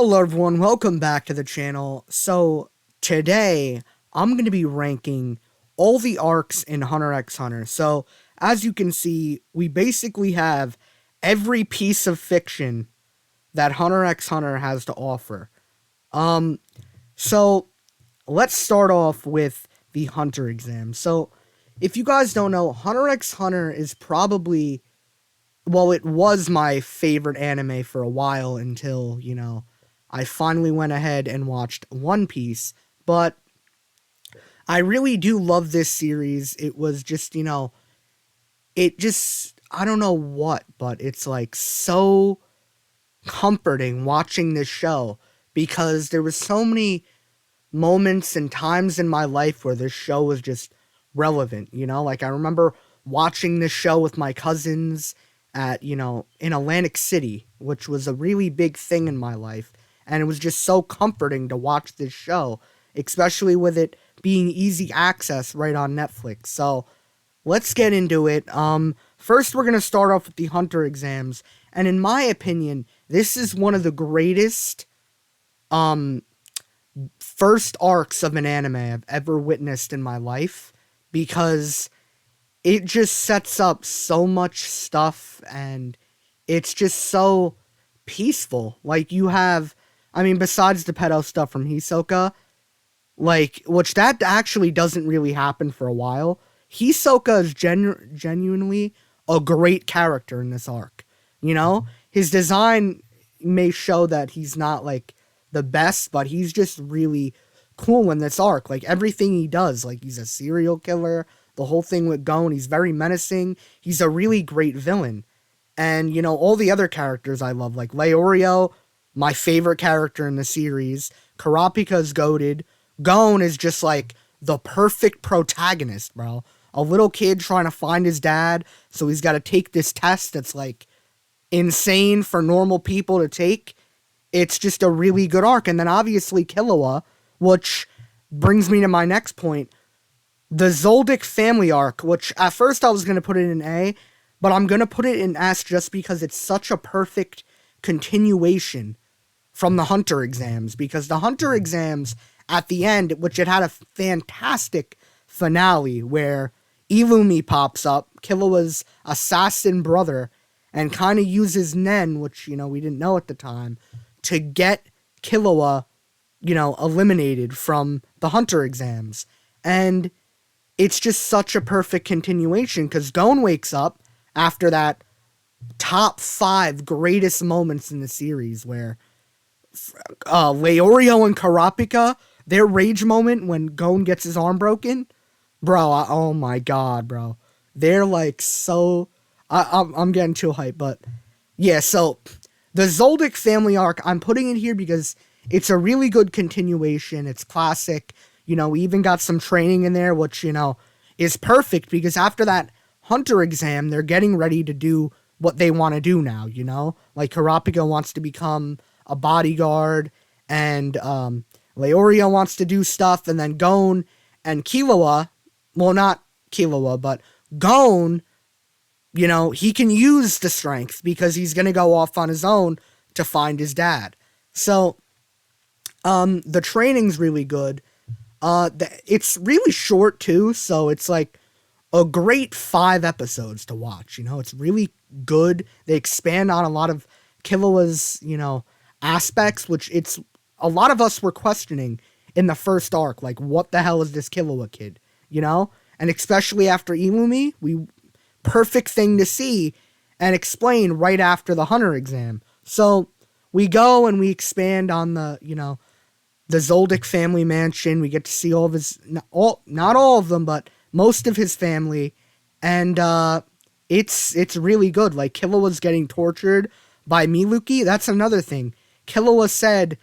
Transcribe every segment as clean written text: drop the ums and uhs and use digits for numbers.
Hello everyone, welcome back to the channel. So today I'm going to be ranking all the arcs in Hunter x Hunter. So as you can see, we basically have every piece of fiction that Hunter x Hunter has to offer. So let's start off with the Hunter exam. So if you guys don't know, Hunter x Hunter is probably, well, it was my favorite anime for a while until, I finally went ahead and watched One Piece, but I really do love this series. It was just, I don't know what, but it's like so comforting watching this show because there was so many moments and times in my life where this show was just relevant, like I remember watching this show with my cousins at, in Atlantic City, which was a really big thing in my life. And it was just so comforting to watch this show, especially with it being easy access right on Netflix. So let's get into it. First, we're going to start off with the Hunter exams. And in my opinion, this is one of the greatest first arcs of an anime I've ever witnessed in my life, because it just sets up so much stuff and it's just so peaceful. Like besides the pedo stuff from Hisoka, which that actually doesn't really happen for a while. Hisoka is genuinely a great character in this arc. His design may show that he's not like the best, but he's just really cool in this arc. Like everything he does, like he's a serial killer. The whole thing with Gon, he's very menacing. He's a really great villain. And, all the other characters I love, like Leorio, my favorite character in the series. Kurapika's goated. Gon is just like the perfect protagonist, bro. A little kid trying to find his dad, so he's got to take this test that's like insane for normal people to take. It's just a really good arc. And then obviously Killua, which brings me to my next point. The Zoldyck family arc, which at first I was going to put it in A, but I'm going to put it in S just because it's such a perfect continuation from the Hunter exams. Because the Hunter exams at the end, which it had a fantastic finale where Illumi pops up, Killua's assassin brother, and kind of uses Nen, which, we didn't know at the time, to get Killua, eliminated from the Hunter exams. And it's just such a perfect continuation because Gon wakes up after that top 5 greatest moments in the series where Leorio and Kurapika, their rage moment when Gon gets his arm broken, bro, oh my god, bro. They're like so... I'm getting too hyped, but yeah, so the Zoldyck family arc, I'm putting it here because it's a really good continuation. It's classic. We even got some training in there, which, is perfect because after that Hunter exam, they're getting ready to do what they want to do now, Like Kurapika wants to become a bodyguard and Leorio wants to do stuff, and then Gon and Killua, well, not Killua, but Gon, he can use the strength because he's going to go off on his own to find his dad. So the training's really good. It's really short too, so it's like a great 5 episodes to watch. It's really good. They expand on a lot of Killua's, aspects, which it's a lot of us were questioning in the first arc, like what the hell is this Killua kid, And especially after Illumi, perfect thing to see and explain right after the Hunter exam. So we go and we expand on the Zoldyck family mansion. We get to see all of his, not all of them, but most of his family. And it's really good. Like Killua's getting tortured by Miluki. That's another thing. Killua said,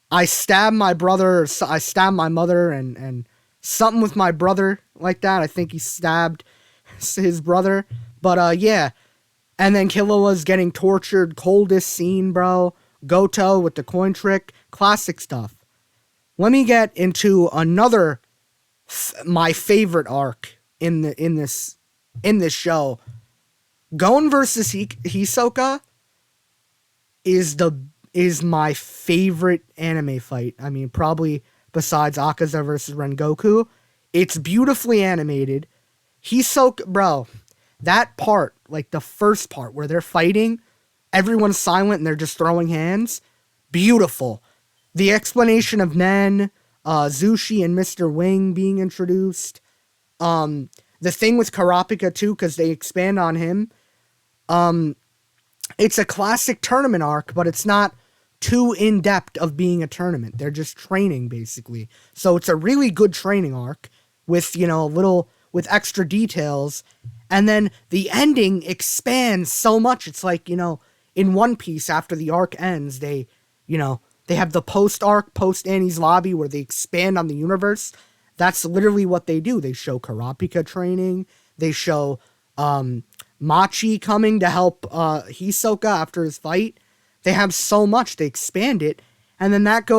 I stabbed my brother, I stabbed my mother, and something with my brother like that. I think he stabbed his brother. But yeah. And then Killua's getting tortured. Coldest scene, bro. Goto with the coin trick. Classic stuff. Let me get into another my favorite arc in this show. Gon versus Hisoka is is my favorite anime fight. I mean, probably besides Akaza versus Rengoku. It's beautifully animated. He's so bro. That part, like the first part where they're fighting, everyone's silent and they're just throwing hands. Beautiful. The explanation of Nen, Zushi and Mr. Wing being introduced. The thing with Karapika too, because they expand on him. It's a classic tournament arc, but it's not too in-depth of being a tournament. They're just training, basically. So it's a really good training arc with, a little, with extra details. And then the ending expands so much. It's like, in One Piece, after the arc ends, they have the post-arc, post-Annie's Lobby, where they expand on the universe. That's literally what they do. They show Karapika training. They show Machi coming to help Hisoka after his fight. They have so much. They expand it. And then that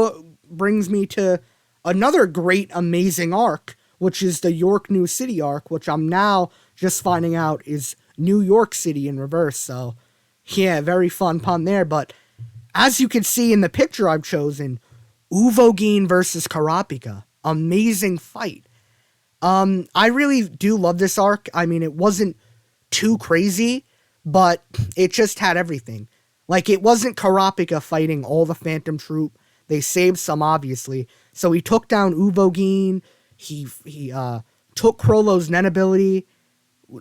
brings me to another great, amazing arc, which is the York New City arc, which I'm now just finding out is New York City in reverse. So, yeah, very fun pun there. But as you can see in the picture I've chosen, Uvogin versus Karapika. Amazing fight. I really do love this arc. I mean, it wasn't too crazy, but it just had everything. Like, it wasn't Karapika fighting all the Phantom Troop. They saved some, obviously. So he took down Uvogin. He took Chrollo's Nen ability.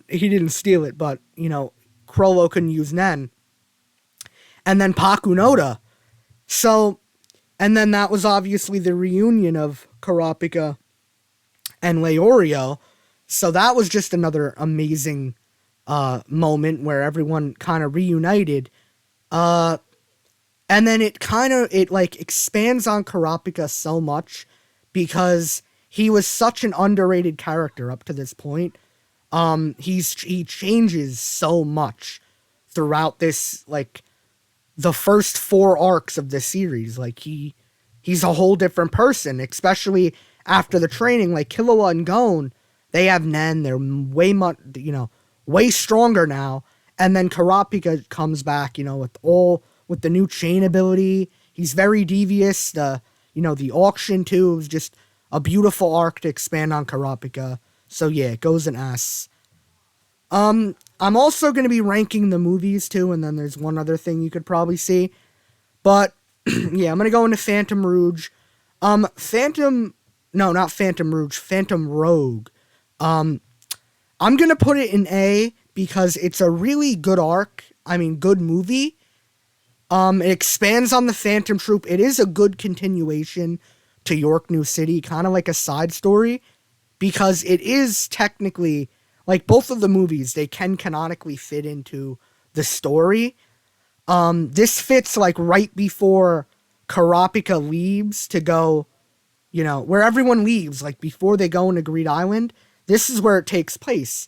He didn't steal it, but, Chrollo couldn't use Nen. And then Pakunoda. So, and then that was obviously the reunion of Karapika and Leorio. So that was just another amazing moment where everyone kind of reunited. And then it expands on Karapika so much because he was such an underrated character up to this point. He changes so much throughout this, like, the first 4 arcs of this series. Like, he's a whole different person, especially after the training. Like, Killua and Gon, they have Nen. They're way stronger now. And then Karapika comes back, with the new chain ability. He's very devious. The auction too was just a beautiful arc to expand on Karapika. So yeah, it goes an S. I'm also going to be ranking the movies too, and then there's one other thing you could probably see. But yeah, I'm going to go into Phantom Rouge. Phantom Rogue. I'm going to put it in A because it's a really good arc. I mean, good movie. It expands on the Phantom Troop. It is a good continuation to York New City, kind of like a side story, because it is technically, like both of the movies, they can canonically fit into the story. This fits like right before Karapika leaves to go, where everyone leaves, like before they go into Greed Island. This is where it takes place.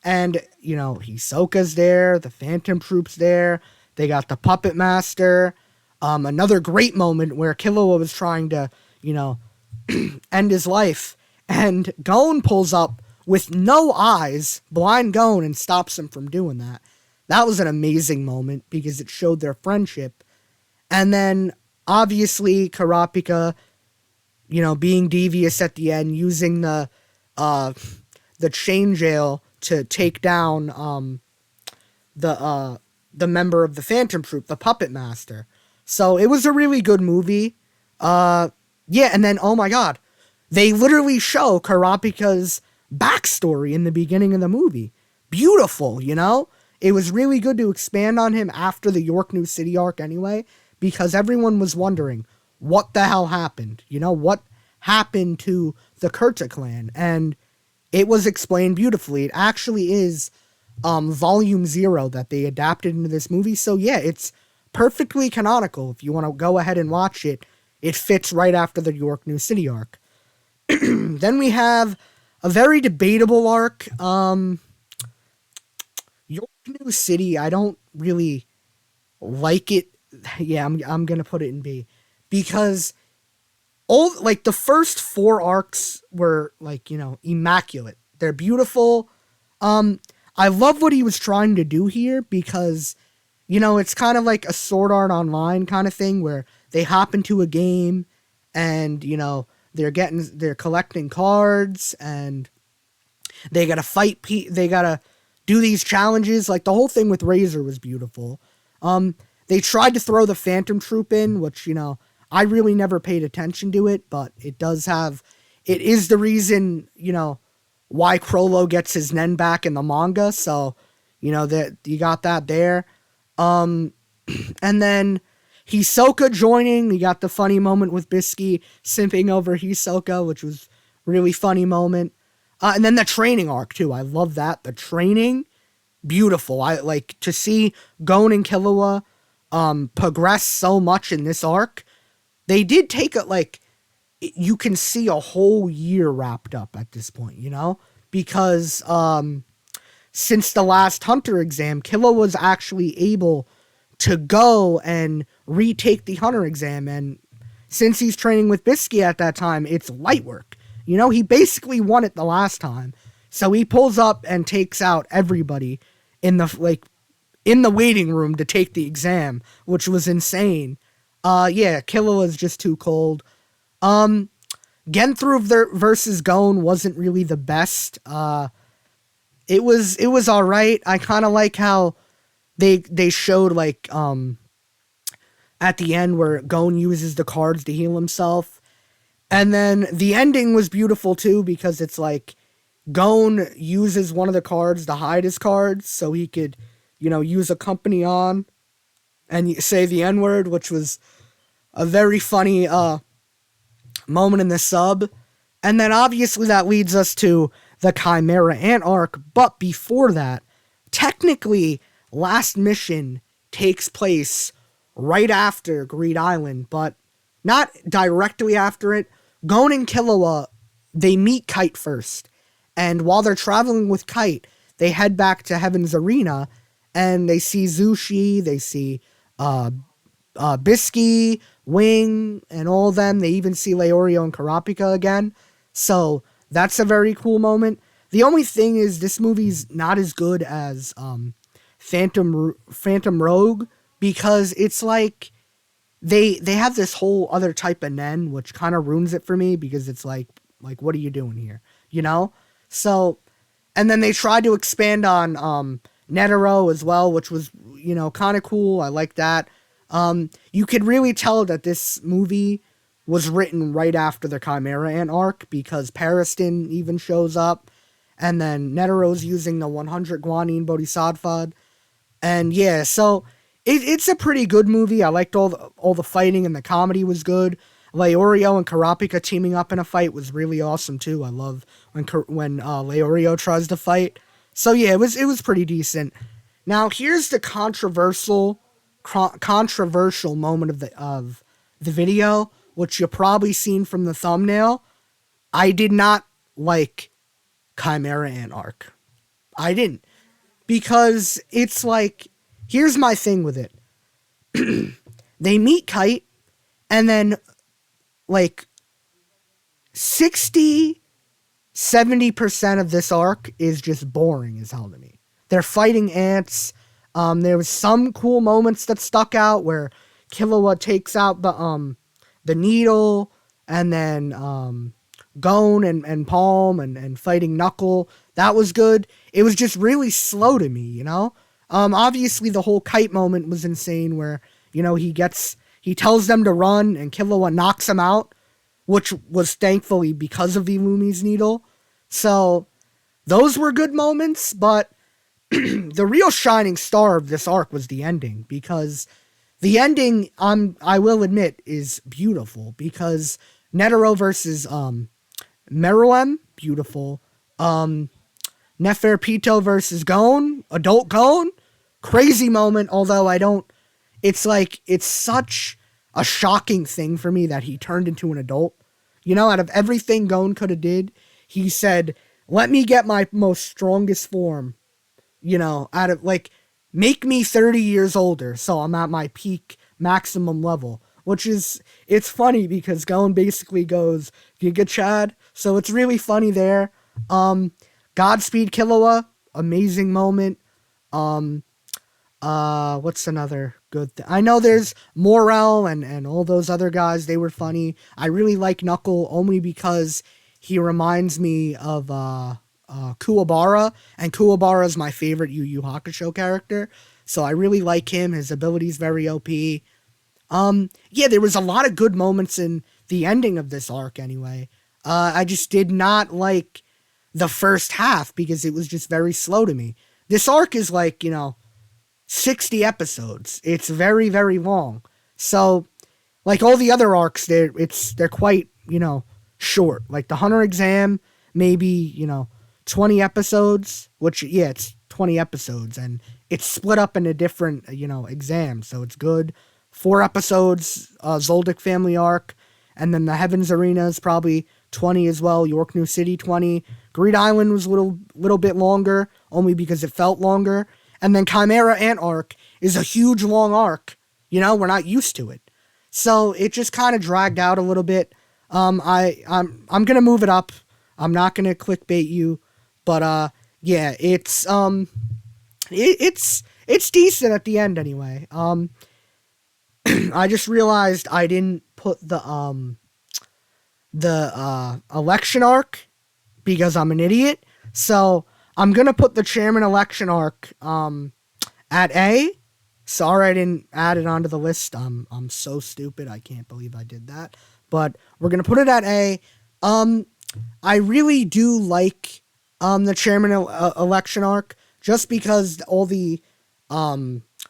And, Hisoka's there, the Phantom Troop's there, they got the Puppet Master. Another great moment where Killua was trying to, end his life. And Gon pulls up with no eyes, blind Gon, and stops him from doing that. That was an amazing moment because it showed their friendship. And then, obviously, Karapika, being devious at the end, using the chain jail to take down the member of the Phantom Troop, the Puppet Master. So it was a really good movie. Yeah, and then, oh my god, they literally show Karapika's backstory in the beginning of the movie. Beautiful, It was really good to expand on him after the York New City arc anyway, because everyone was wondering, what the hell happened? What happened to the Kurta clan? And it was explained beautifully. It actually is Volume 0 that they adapted into this movie. So yeah, it's perfectly canonical. If you want to go ahead and watch it, it fits right after the York New City arc. Then we have a very debatable arc. York New City, I don't really like it. Yeah, I'm gonna put it in B. Because the first 4 arcs were immaculate. They're beautiful. I love what he was trying to do here because it's kind of like a Sword Art Online kind of thing where they hop into a game and, they're collecting cards and they gotta fight. They gotta do these challenges. Like the whole thing with Razor was beautiful. They tried to throw the Phantom Troop in, which I really never paid attention to it, but it does have. It is the reason why Crollo gets his Nen back in the manga. So that you got that there. And then Hisoka joining. You got the funny moment with Bisky simping over Hisoka, which was really funny moment. And then the training arc too. I love that. The training, beautiful. I like to see Gon and Killua progress so much in this arc. They did take it like you can see a whole year wrapped up at this point, because since the last Hunter exam, Killua was actually able to go and retake the Hunter exam, and since he's training with Bisky at that time, it's light work. He basically won it the last time. So he pulls up and takes out everybody in the waiting room to take the exam, which was insane. Killua was just too cold. Genthru versus Gon wasn't really the best. It was all right. I kind of like how they showed at the end where Gon uses the cards to heal himself. And then the ending was beautiful too, because it's like Gon uses one of the cards to hide his cards so he could, use a company on and say the N-word, which was a very funny moment in the sub. And then obviously that leads us to the Chimera Ant arc. But before that, technically, Last Mission takes place right after Greed Island, but not directly after it. Gon and Killua, they meet Kite first. And while they're traveling with Kite, they head back to Heaven's Arena and they see Zushi, they see Bisky, Wing, and all of them. They even see Leorio and Karapika again. So that's a very cool moment. The only thing is this movie's not as good as Phantom Rogue, because it's like they have this whole other type of Nen, which kind of ruins it for me, because it's like what are you doing here, So, and then they tried to expand on Netero as well, which was kind of cool. I like that. You could really tell that this movie was written right after the Chimera Ant arc, because Pariston even shows up, and then Netero's using the 100 Guanine Bodhisattva, and yeah, so it's a pretty good movie. I liked all the fighting, and the comedy was good. Leorio and Karapika teaming up in a fight was really awesome too. I love when Leorio tries to fight. So yeah, it was pretty decent. Now here's the controversial moment of the video, which you've probably seen from the thumbnail. I did not like Chimera Ant arc. I didn't, because it's like, here's my thing with it. They meet Kite, and then 60-70% of this arc is just boring as hell to me. They're fighting ants. There was some cool moments that stuck out where Killua takes out the needle, and then Gon and Palm and fighting Knuckle. That was good. It was just really slow to me, Obviously the whole Kite moment was insane, where he tells them to run and Killua knocks him out, which was thankfully because of the Illumi's needle. So those were good moments, but the real shining star of this arc was the ending, because the ending, I will admit, is beautiful, because Netero versus Meruem, beautiful. Neferpito versus Gon, adult Gon, crazy moment, although it's such a shocking thing for me that he turned into an adult. Out of everything Gon could have did, he said, let me get my most strongest form, make me 30 years older so I'm at my peak maximum level, it's funny because Gon basically goes, Giga Chad, so it's really funny there. Godspeed Killua, amazing moment. What's another good thing? I know there's Morel and all those other guys. They were funny. I really like Knuckle only because he reminds me of Kuwabara, and Kuwabara is my favorite Yu Yu Hakusho character. So I really like him. His ability's very OP. Yeah, there was a lot of good moments in the ending of this arc anyway. I just did not like the first half because it was just very slow to me. This arc is like, 60 episodes. It's very, very long. So, like all the other arcs, they're quite, short. Like the Hunter exam, maybe, 20 episodes, which, yeah, it's 20 episodes, and it's split up into different, exams, so it's good. 4 episodes, Zoldyck family arc, and then the Heavens Arena is probably 20 as well. York New City 20. Greed Island was a little bit longer, only because it felt longer. And then Chimera Ant arc is a huge long arc. We're not used to it, so it just kind of dragged out a little bit. I'm gonna move it up. I'm not gonna clickbait you, but yeah, it's decent at the end anyway. I just realized I didn't put the election arc because I'm an idiot. So I'm gonna put the chairman election arc at A. Sorry I didn't add it onto the list. I'm so stupid. I can't believe I did that. But we're gonna put it at A. I really do like the chairman election arc just because all the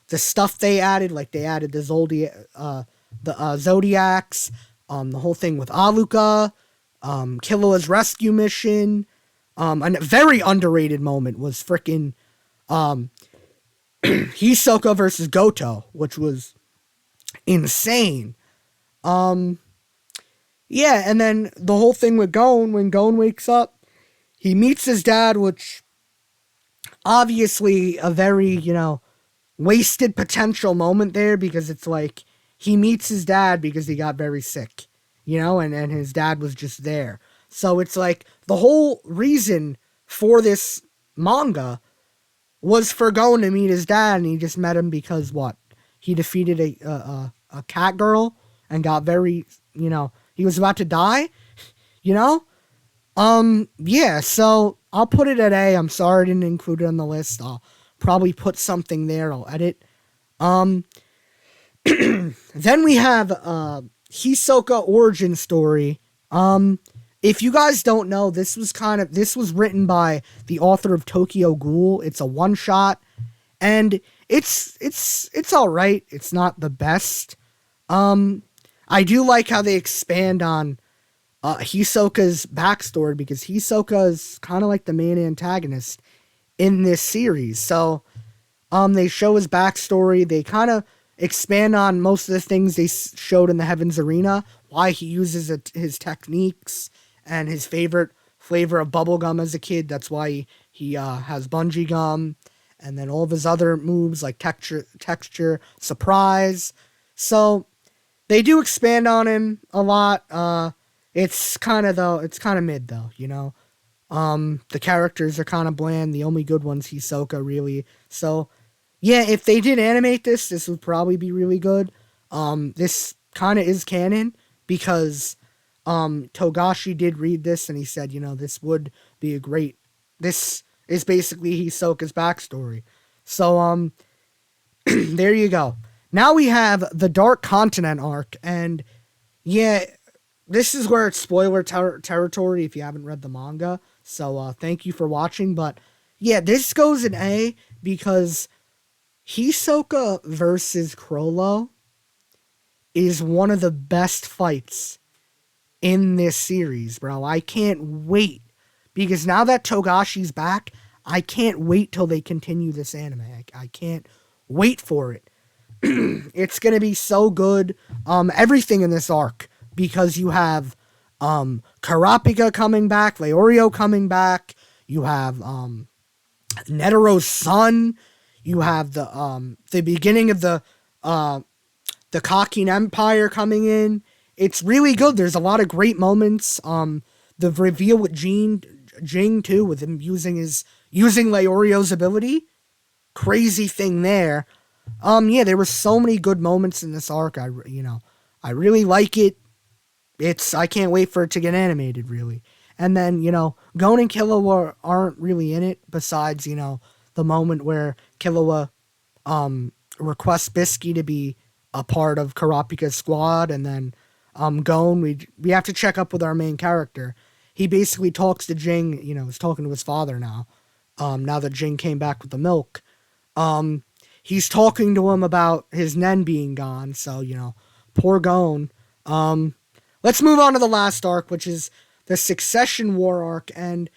stuff they added, like they added the Zodiacs, the whole thing with Aluka, Killua's rescue mission. A very underrated moment was freaking Hisoka versus Goto, which was insane. Yeah, and then the whole thing with Gon, when Gon wakes up, he meets his dad, which obviously a very, wasted potential moment there because it's like he meets his dad because he got very sick, and his dad was just there. So it's like the whole reason for this manga was for Gon to meet his dad, and he just met him because what? He defeated a cat girl and got very, he was about to die, Yeah, so I'll put it at A. I'm sorry I didn't include it on the list. I'll probably put something there. I'll edit. Then we have Hisoka origin story. If you guys don't know, this was written by the author of Tokyo Ghoul. It's a one shot, and it's all right. It's not the best. I do like how they expand on Hisoka's backstory because Hisoka is kind of like the main antagonist in this series. So they show his backstory. They kind of expand on most of the things they showed in the Heavens Arena, why he uses his techniques, and his favorite flavor of bubblegum as a kid. That's why he has bungee gum, and then all of his other moves like texture, surprise. So they do expand on him a lot. It's kind of mid though, The characters are kind of bland. The only good one's Hisoka, really. So yeah, if they did animate this would probably be really good. This kind of is canon because Togashi did read this and he said, this would be this is basically Hisoka's backstory. So there you go. Now we have the Dark Continent arc, and yeah, this is where it's spoiler territory if you haven't read the manga. So thank you for watching, but yeah, this goes in A because Hisoka versus Chrollo is one of the best fights in this series, bro. I can't wait because now that Togashi's back, I can't wait till they continue this anime. I can't wait for it. It's gonna be so good. Everything in this arc, because you have Kurapika coming back, Leorio coming back, you have Netero's son, you have the beginning of the Kakin Empire coming in. It's really good. There's a lot of great moments. The reveal with Jing too, with him using Leorio's ability. Crazy thing there. Yeah, there were so many good moments in this arc. I really like it. I can't wait for it to get animated, really. And then, Gon and Killua aren't really in it, besides, the moment where Killua requests Bisky to be a part of Karapika's squad, and then Gon, we have to check up with our main character. He basically talks to Jing, is talking to his father now. Now that Jing came back with the milk. He's talking to him about his Nen being gone, so, poor Gon. Let's move on to the last arc, which is the Succession War arc, and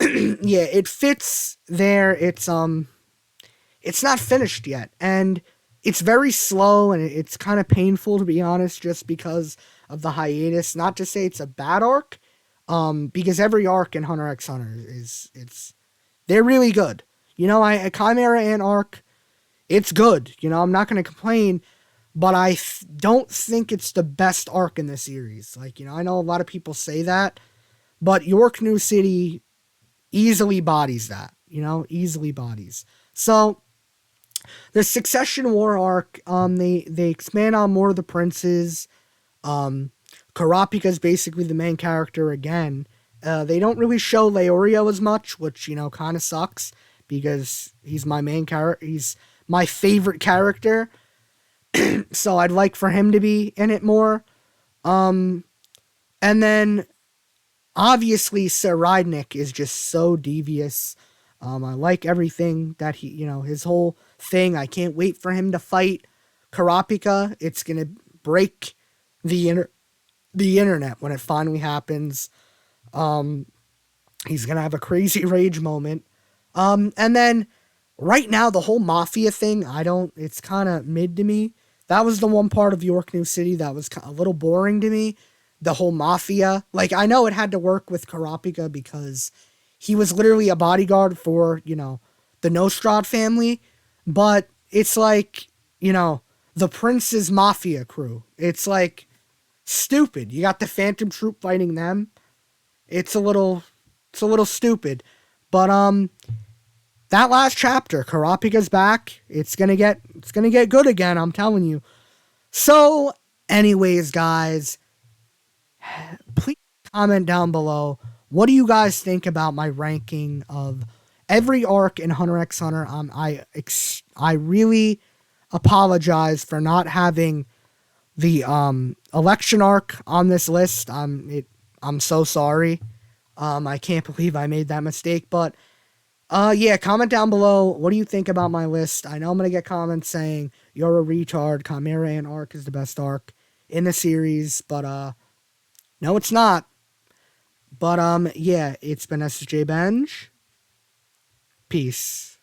yeah, it fits there. It's not finished yet, and it's very slow, and it's kind of painful, to be honest, just because of the hiatus. Not to say it's a bad arc, because every arc in Hunter x Hunter they're really good. A Chimera Ant arc, it's good. I'm not going to complain, but I don't think it's the best arc in the series. I know a lot of people say that, but York New City easily bodies that. Easily bodies. So the Succession War arc, they expand on more of the princes. Karapika's basically the main character again. They don't really show Leorio as much, which, kind of sucks, because he's my main character. He's my favorite character. So I'd like for him to be in it more. And then, obviously, Sir Rydnik is just so devious. I like everything that his whole thing. I can't wait for him to fight Karapika. It's going to break the internet when it finally happens. He's going to have a crazy rage moment. And then right now, the whole Mafia thing, it's kind of mid to me. That was the one part of York New City that was a little boring to me. The whole Mafia. I know it had to work with Karapika because he was literally a bodyguard for, the Nostrad family. But it's the Prince's Mafia crew. It's stupid. You got the Phantom Troop fighting them. It's a little stupid. But, that last chapter, Karapika's back. It's gonna get good again, I'm telling you. So, anyways, guys, please comment down below. What do you guys think about my ranking of every arc in Hunter x Hunter? I really apologize for not having the election arc on this list. I'm so sorry. I can't believe I made that mistake, but yeah, comment down below. What do you think about my list? I know I'm going to get comments saying you're a retard. Chimera Ant arc is the best arc in the series, but no, it's not. But yeah, it's been SJ Benj. Peace.